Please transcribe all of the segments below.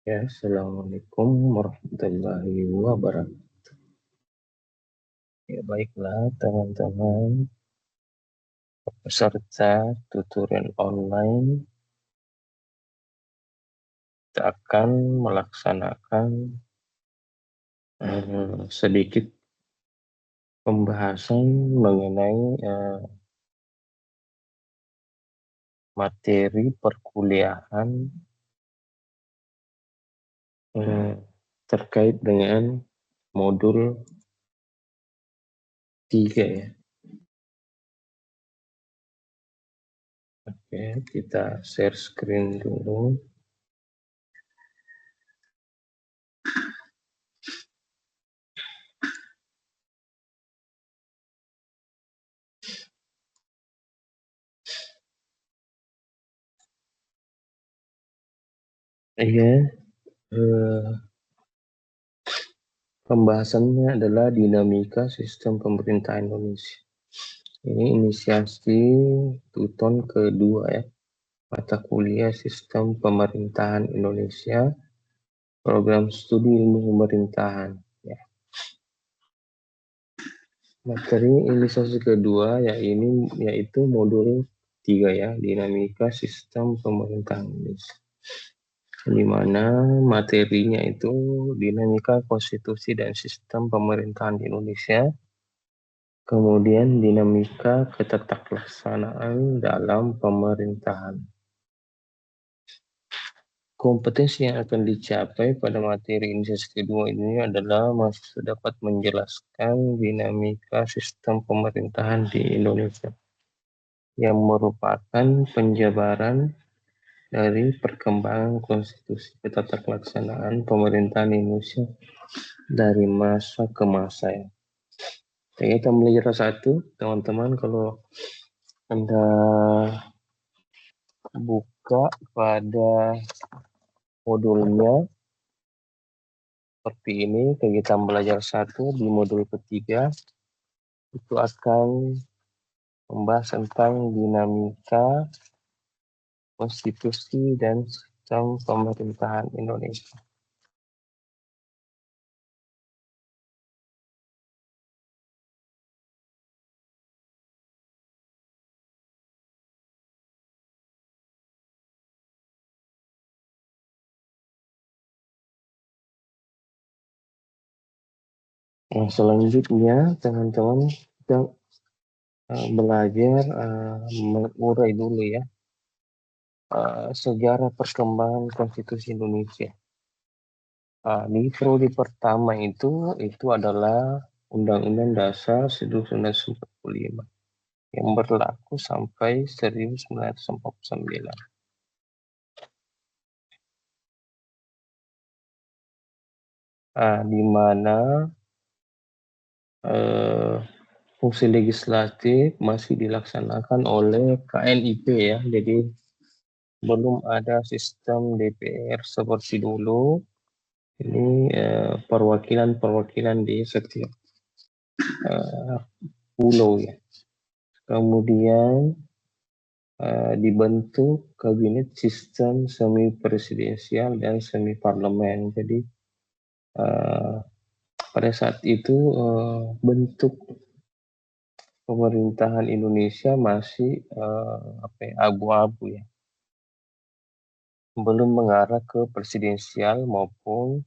Ya, Assalamualaikum warahmatullahi wabarakatuh. Ya, baiklah teman-teman peserta tutorial online, kita akan melaksanakan sedikit pembahasan mengenai materi perkuliahan terkait dengan modul 3 ya. Oke, kita share screen dulu. Iya, pembahasannya adalah dinamika sistem pemerintahan Indonesia. Ini inisiasi Tuton kedua ya, mata kuliah sistem pemerintahan Indonesia, program studi ilmu pemerintahan. Ya. Materi inisiasi kedua yaitu modul 3 ya, dinamika sistem pemerintahan Indonesia. Di mana materinya itu dinamika konstitusi dan sistem pemerintahan di Indonesia, kemudian dinamika ketataklaksanaan dalam pemerintahan. Kompetensi yang akan dicapai pada materi inisiasi kedua ini adalah masih dapat menjelaskan dinamika sistem pemerintahan di Indonesia yang merupakan penjabaran dari perkembangan konstitusi ketataklaksanaan pemerintahan Indonesia dari masa ke masa ya. Kita belajar satu, teman-teman, kalau Anda buka pada modulnya seperti ini, kegiatan belajar satu di modul ketiga itu akan membahas tentang dinamika konstitusi dan sistem pemerintahan Indonesia. Nah, selanjutnya teman-teman kita belajar mengurai dulu ya sejarah perkembangan konstitusi Indonesia. Di prodi pertama itu adalah Undang-Undang Dasar 1945 yang berlaku sampai 1949. Di mana fungsi legislatif masih dilaksanakan oleh KNIP ya, jadi belum ada sistem DPR seperti dulu. Ini perwakilan-perwakilan di setiap pulau ya. Kemudian dibentuk kabinet sistem semi presidensial dan semi parlemen. Jadi pada saat itu bentuk pemerintahan Indonesia masih abu-abu ya, belum mengarah ke presidensial maupun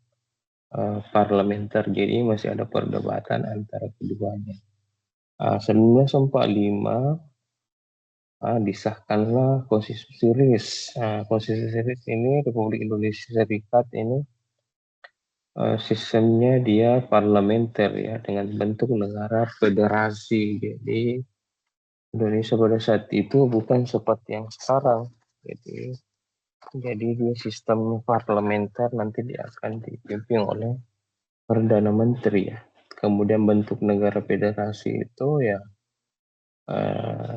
parlementer. Jadi masih ada perdebatan antara keduanya. 1945 disahkanlah Konstitusi RIS. Konstitusi RIS ini Republik Indonesia Serikat ini sistemnya dia parlementer ya, dengan bentuk negara federasi. Jadi Indonesia pada saat itu bukan seperti yang sekarang. Jadi dia sistem parlementer, nanti dia akan dipimpin oleh Perdana Menteri ya. Kemudian bentuk negara federasi itu ya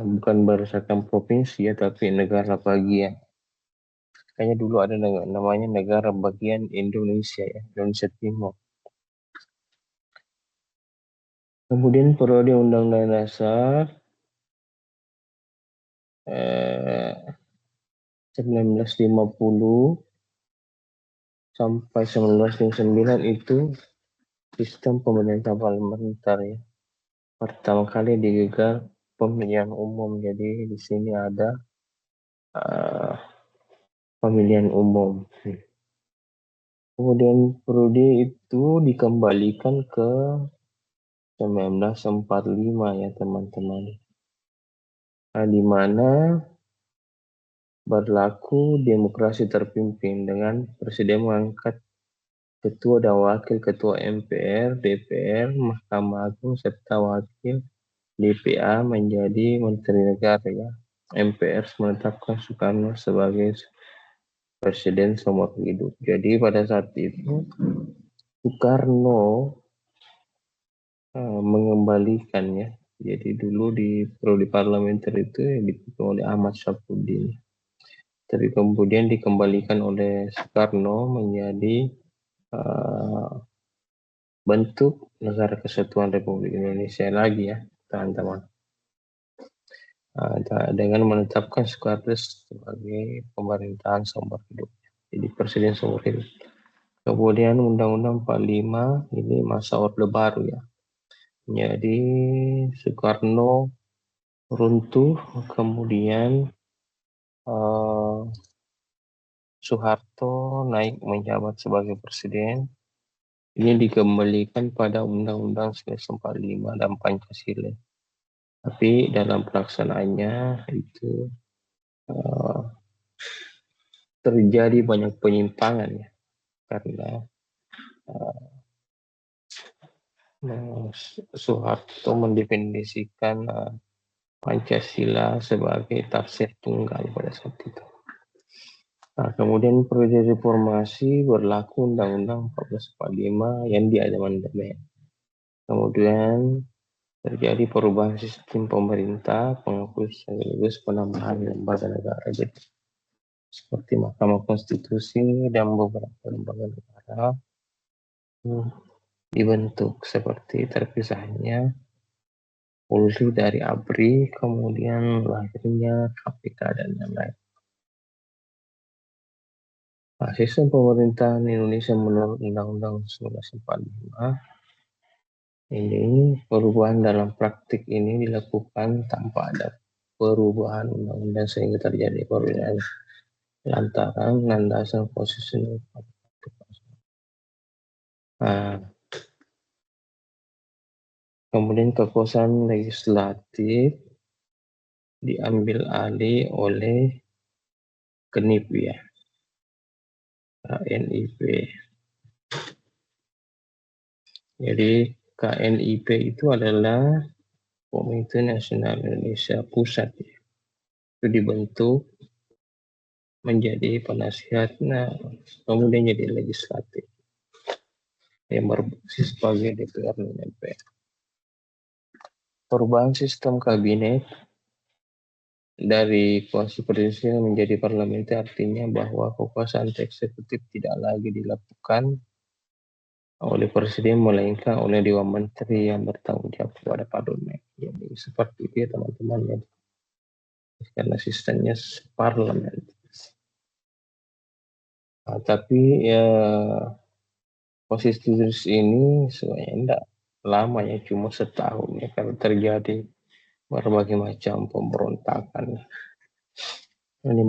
bukan berdasarkan provinsi ya, tapi negara bagian. Kayaknya dulu ada namanya negara bagian Indonesia ya, Indonesia Timur. Kemudian periode Undang-Undang Dasar 1950 sampai 1959 itu sistem pemerintah parlementer ya. Pertama kali digelar pemilihan umum. Jadi di sini ada pemilihan umum. Kemudian periode itu dikembalikan ke 1945 ya teman-teman. Di mana berlaku demokrasi terpimpin dengan presiden mengangkat ketua dan wakil ketua MPR, DPR, Mahkamah Agung, serta wakil DPA menjadi menteri negara ya. MPR menetapkan Soekarno sebagai presiden seumur hidup. Jadi pada saat itu Soekarno mengembalikannya. Jadi dulu di periode parlementer itu dipimpin oleh Ahmad Syafruddin. Tapi kemudian dikembalikan oleh Soekarno menjadi bentuk Negara Kesatuan Republik Indonesia lagi ya, teman-teman. Dengan menetapkan Soekarno sebagai pemerintahan seumur hidup. Jadi presiden seumur hidup. Kemudian Undang-Undang 45 ini masa Orde Baru ya. Jadi Soekarno runtuh, kemudian Soeharto naik menjabat sebagai presiden. Ini dikembalikan pada Undang-Undang 1945 dan Pancasila. Tapi dalam pelaksanaannya itu terjadi banyak penyimpangan ya, karena Soeharto mendefinisikan Pancasila sebagai tafsir tunggal pada saat itu. Kemudian periode reformasi berlaku Undang-Undang 1445 yang diamandemen. Kemudian terjadi perubahan sistem pemerintah, penghapusan sekaligus penambahan lembaga negara. Jadi seperti Mahkamah Konstitusi dan beberapa lembaga negara dibentuk seperti terpisahnya Polri dari ABRI, kemudian lahirnya KPK dan lain-lain. Sistem pemerintahan Indonesia menurut Undang-Undang 1945 ini perubahan dalam praktik ini dilakukan tanpa ada perubahan undang-undang sehingga terjadi perbedaan lantaran landasan konstitusional. Kemudian kekuasaan legislatif diambil alih oleh KNIP ya. KNIP. Jadi KNIP itu adalah Komite Nasional Indonesia Pusat ya. Itu dibentuk menjadi penasihat, kemudian jadi legislatif yang berfungsi sebagai DPR dan MPR. Perubahan sistem kabinet dari kuasa presidensial menjadi parlementer artinya bahwa kekuasaan eksekutif tidak lagi dilakukan oleh presiden melainkan oleh Dewan Menteri yang bertanggung jawab kepada parlemen. Jadi seperti itu ya teman-teman ya. Karena sistemnya parlemen. Tapi ya konstitusi ini sebenarnya tidak lama ya, cuma setahun ya, karena terjadi berbagai macam pemberontakan. Ini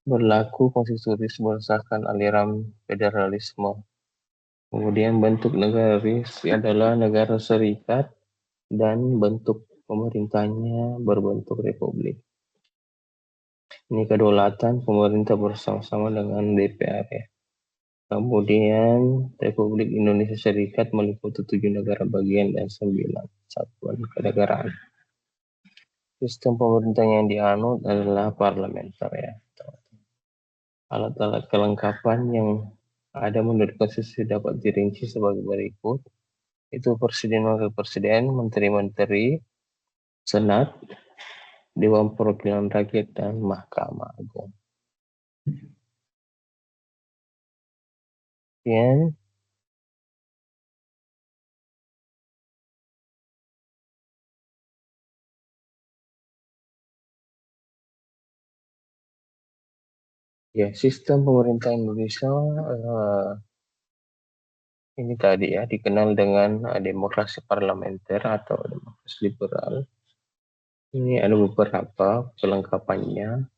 berlaku konstitusi berdasarkan aliran federalisme. Kemudian bentuk negara adalah negara serikat dan bentuk pemerintahnya berbentuk republik. Ini kedaulatan pemerintah bersama-sama dengan DPR ya. Kemudian Republik Indonesia Serikat meliputi 7 negara bagian dan 9 satuan kenegaraan. Sistem pemerintah yang dianut adalah parlementer ya. Alat-alat kelengkapan yang ada menurut konstitusi dapat dirinci sebagai berikut. Itu presiden, wakil presiden, menteri-menteri, senat, dewan perwakilan rakyat, dan mahkamah agung. Kemudian Ya, sistem pemerintah Indonesia ini tadi ya dikenal dengan demokrasi parlementer atau demokrasi liberal. Ini ada beberapa kelengkapannya.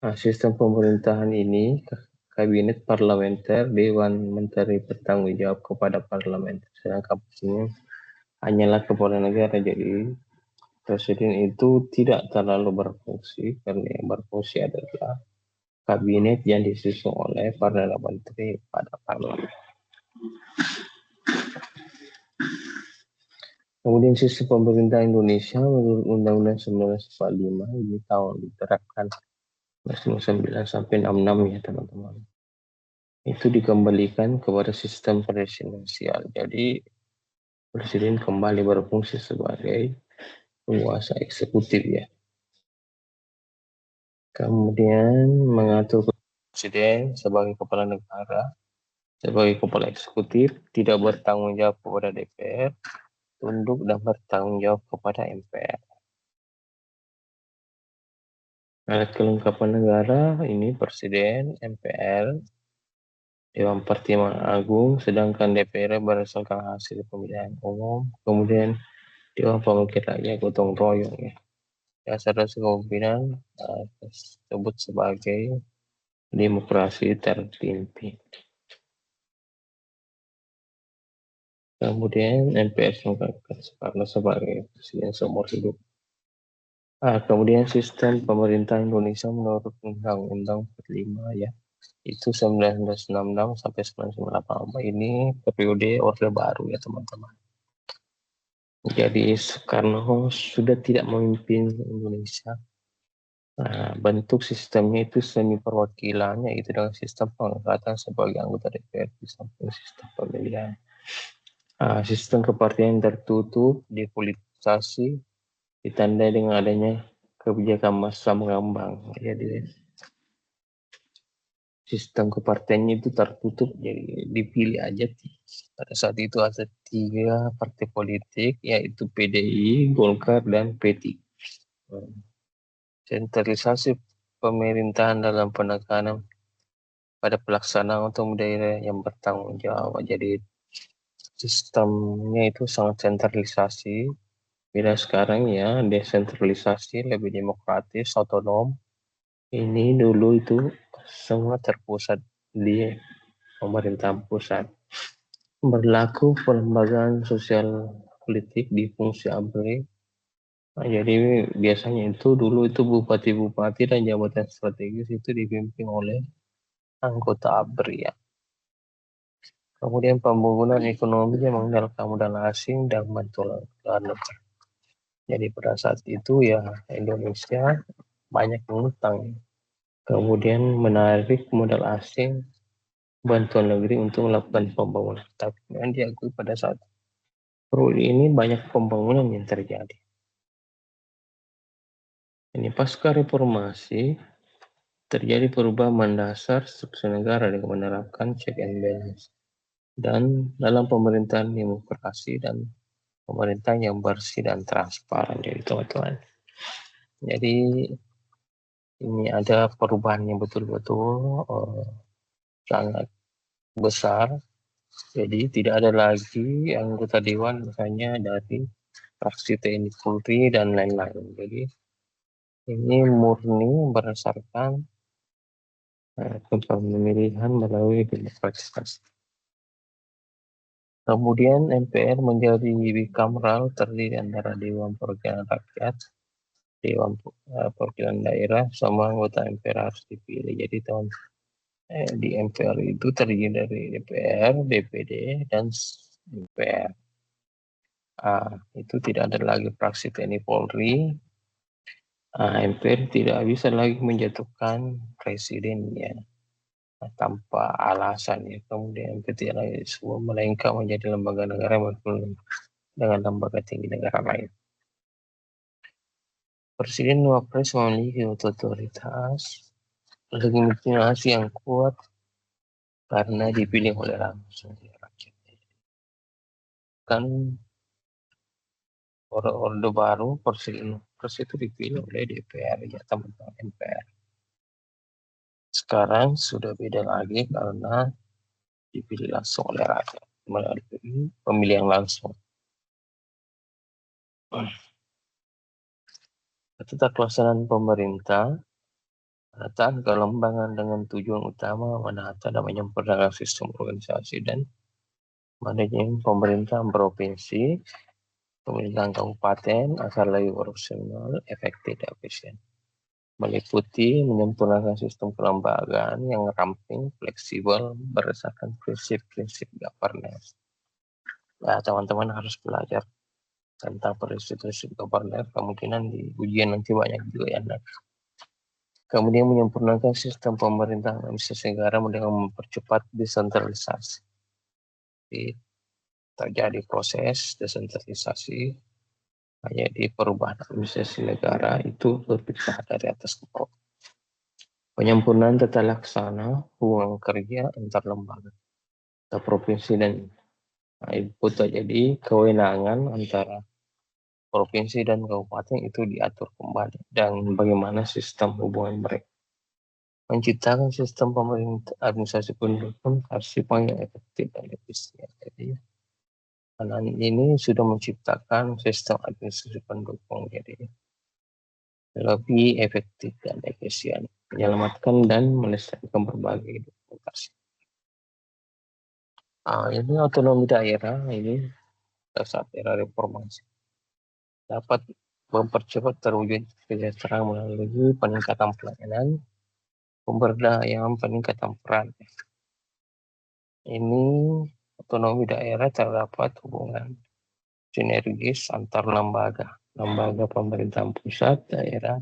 Nah, sistem pemerintahan ini, kabinet parlementer, dewan menteri bertanggung jawab kepada parlemen. Sedangkan posisinya hanyalah kepala negara. Jadi presiden itu tidak terlalu berfungsi karena yang berfungsi adalah kabinet yang disusun oleh perdana menteri pada parlemen. Kemudian sistem pemerintah Indonesia menurut Undang-Undang 1945 ini tahun diterapkan 1999 sampai 66 ya teman-teman. Itu dikembalikan kepada sistem presidensial. Jadi presiden kembali berfungsi sebagai penguasa eksekutif ya. Kemudian mengatur presiden sebagai kepala negara, sebagai kepala eksekutif, tidak bertanggung jawab kepada DPR, tunduk dan bertanggung jawab kepada MPR. Alat kelengkapan negara ini presiden, MPR, Dewan Pertimbangan Agung, sedangkan DPR berdasarkan hasil pemilihan umum, kemudian Dewan Perwakilan Rakyat gotong royong ya. Dasar-dasar kepemimpinan disebut sebagai demokrasi terpimpin. Kemudian MPR karena sebagai presiden seumur hidup. Kemudian sistem pemerintah Indonesia menurut Undang-Undang 45 ya. Itu 1966 sampai 1998 ini periode Orde Baru ya teman-teman. Jadi Soekarno sudah tidak memimpin Indonesia. Bentuk sistemnya itu semi perwakilannya itu dengan sistem pengangkatan sebagai anggota DPR di samping sistem pemilihan. Sistem kepartian tertutup, depolitisasi, ditandai dengan adanya kebijakan masa mengambang. Jadi sistem kepartiannya itu tertutup, jadi dipilih aja. Pada saat itu ada 3 partai politik, yaitu PDI, Golkar, dan P3. Sentralisasi pemerintahan dalam penekanan pada pelaksanaan untuk daerah yang bertanggung jawab. Jadi sistemnya itu sangat sentralisasi. Bila sekarang ya desentralisasi, lebih demokratis, otonom. Ini dulu itu semua terpusat di pemerintahan pusat. Berlaku pelembagaan sosial politik di fungsi ABRI. Jadi biasanya itu dulu itu bupati-bupati dan jabatan strategis itu dipimpin oleh anggota ABRI ya. Kemudian pembangunan ekonomi yang mengandalkan modal asing dan bantuan luar negeri. Jadi pada saat itu ya Indonesia banyak mengutang, kemudian menarik modal asing, bantuan negeri untuk melakukan pembangunan. Tapi yang diakui pada saat periode ini banyak pembangunan yang terjadi. Ini pasca reformasi terjadi perubahan mendasar struktur negara dengan menerapkan check and balance dan dalam pemerintahan demokrasi dan pemerintahan yang bersih dan transparan. Jadi teman-teman, jadi ini ada perubahan yang betul-betul sangat besar. Jadi tidak ada lagi anggota dewan misalnya dari fraksi TNI Polri dan lain-lain. Jadi ini murni berdasarkan pemilihan melalui demokratisasi. Kemudian MPR menjadi bikameral terdiri antara Dewan Perwakilan Rakyat, Dewan Perwakilan Daerah, sama anggota MPR harus dipilih. Jadi di MPR itu terdiri dari DPR, DPD, dan MPR. Itu tidak ada lagi fraksi TNI Polri. MPR tidak bisa lagi menjatuhkan presiden ya tanpa alasan ya. Kemudian MPR tidak lagi semua melainkan menjadi lembaga negara dengan lembaga tinggi negara lain. Presiden Wapres memiliki otoritas legitimasi yang kuat karena dipilih oleh langsung rakyat. Kan Orde Baru presiden itu dipilih oleh DPR ya teman-teman MPR. Sekarang sudah beda lagi karena dipilih langsung oleh rakyat melalui pemilihan langsung. Tata pelaksanaan pemerintah, penataan kelembagaan dengan tujuan utama menata dan menyempurnakan sistem organisasi dan manajemen pemerintahan provinsi, pemerintahan kabupaten agar lebih profesional, efektif, dan efisien. Meliputi menyempurnakan sistem kelembagaan yang ramping, fleksibel, berdasarkan prinsip-prinsip governance. Nah, teman-teman harus belajar tentang prinsip-prinsip governance, kemungkinan di ujian nanti banyak juga ya. Kemudian menyempurnakan sistem pemerintahan administrasi negara dengan mempercepat desentralisasi. Jadi, terjadi proses desentralisasi hanya di perubahan administrasi negara itu berpikir dari atas ke bawah. Penyempurnaan tata laksana hubungan kerja antar lembaga atau provinsi dan itu jadi kewenangan antara provinsi dan kabupaten itu diatur kembali dan bagaimana sistem hubungan mereka. Menciptakan sistem pemerintah administrasi pendukung harus yang efektif dan efisien. Jadi ini sudah menciptakan sistem administrasi pendukung jadi lebih efektif dan efisien, menyelamatkan dan melestarikan berbagai dokumentasi. Ini otonomi daerah ini saat era reformasi dapat mempercepat terwujud kesejahteraan melalui peningkatan pelayanan, pemberdayaan, peningkatan peran. Ini otonomi daerah terdapat hubungan sinergis antar lembaga pemerintahan pusat, daerah,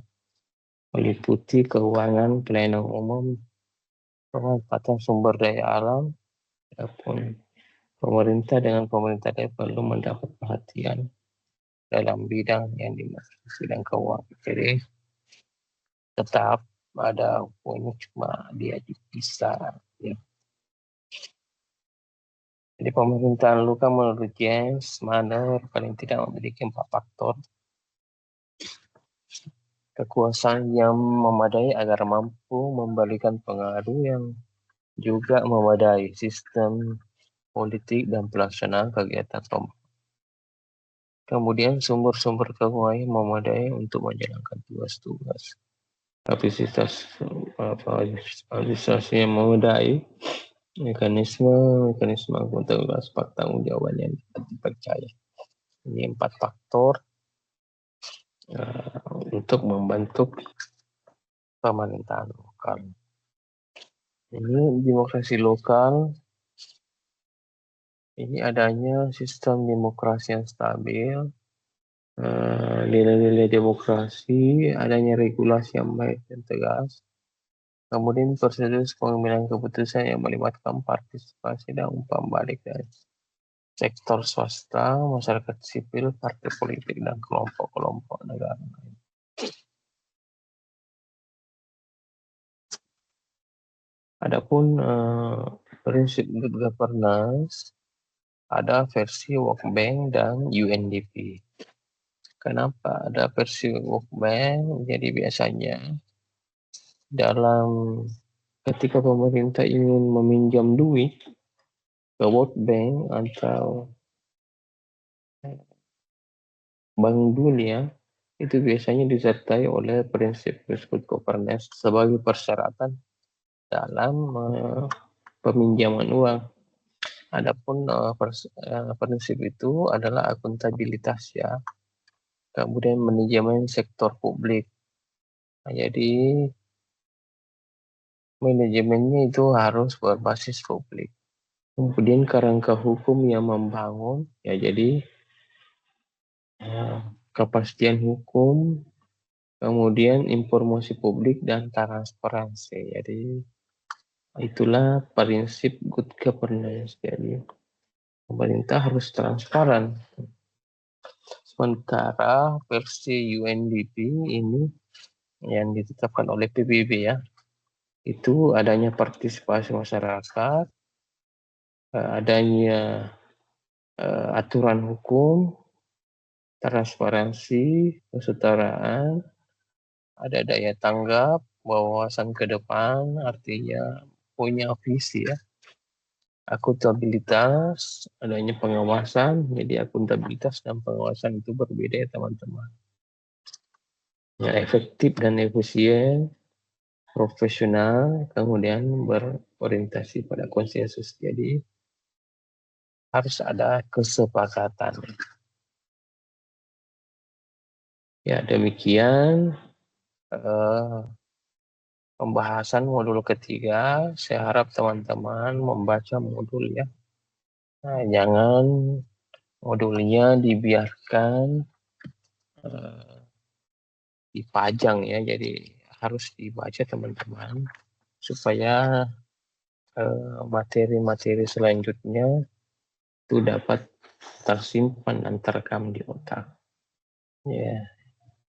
meliputi keuangan, pelayanan umum, pemanfaatan sumber daya alam, adapun pemerintah dengan pemerintah daerah perlu mendapat perhatian dalam bidang yang dimaksud bidang keuangan. Jadi tetap ada poinnya cuma dia bisa ya. Jadi pemerintahan luka menurut James Manner paling tidak memiliki 4 faktor. Kekuasaan yang memadai agar mampu membalikan pengaruh yang juga memadai, sistem politik dan pelaksanaan kegiatan pemerintah. Kemudian sumber-sumber keuangan yang memadai untuk menjalankan tugas-tugas. Kapasitas administrasi yang memadai, mekanisme akuntabilitas pertanggungjawaban yang dipercaya. Ini 4 faktor untuk membentuk pemerintahan lokal. Ini demokrasi lokal. Ini adanya sistem demokrasi yang stabil, nilai-nilai demokrasi, adanya regulasi yang baik dan tegas. Kemudian prosedur pengambilan keputusan yang melibatkan partisipasi dan umpan balik dari sektor swasta, masyarakat sipil, partai politik, dan kelompok-kelompok negara lain. Adapun prinsip good governance ada versi World Bank dan UNDP. Kenapa ada versi World Bank? Jadi biasanya dalam ketika pemerintah ingin meminjam duit ke World Bank atau Bank Dunia, itu biasanya disertai oleh prinsip good governance sebagai persyaratan dalam peminjaman uang. Adapun prinsip itu adalah akuntabilitas ya. Kemudian manajemen sektor publik. Nah, jadi manajemennya itu harus berbasis publik. Kemudian kerangka hukum yang membangun ya, jadi kepastian hukum, kemudian informasi publik dan transparansi. Jadi itulah prinsip good governance. Jadi pemerintah harus transparan. Sementara versi UNDP ini yang ditetapkan oleh PBB ya, itu adanya partisipasi masyarakat, adanya aturan hukum, transparansi, kesetaraan, ada daya tanggap, wawasan ke depan, artinya punya visi ya. Akuntabilitas, adanya pengawasan, jadi akuntabilitas dan pengawasan itu berbeda ya teman-teman. Ya, efektif dan efisien, profesional, kemudian berorientasi pada konsensus. Jadi harus ada kesepakatan. Ya, demikian pembahasan modul ketiga. Saya harap teman-teman membaca modul ya. Nah, jangan modulnya dibiarkan dipajang ya. Jadi harus dibaca teman-teman supaya materi-materi selanjutnya itu dapat tersimpan dan terekam di otak. Ya,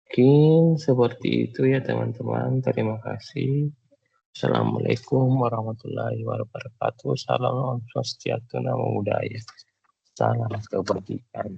mungkin seperti itu ya teman-teman. Terima kasih. Assalamualaikum warahmatullahi wabarakatuh. Salam Om Swastiastu, Namo Buddhaya. Salam kebajikan.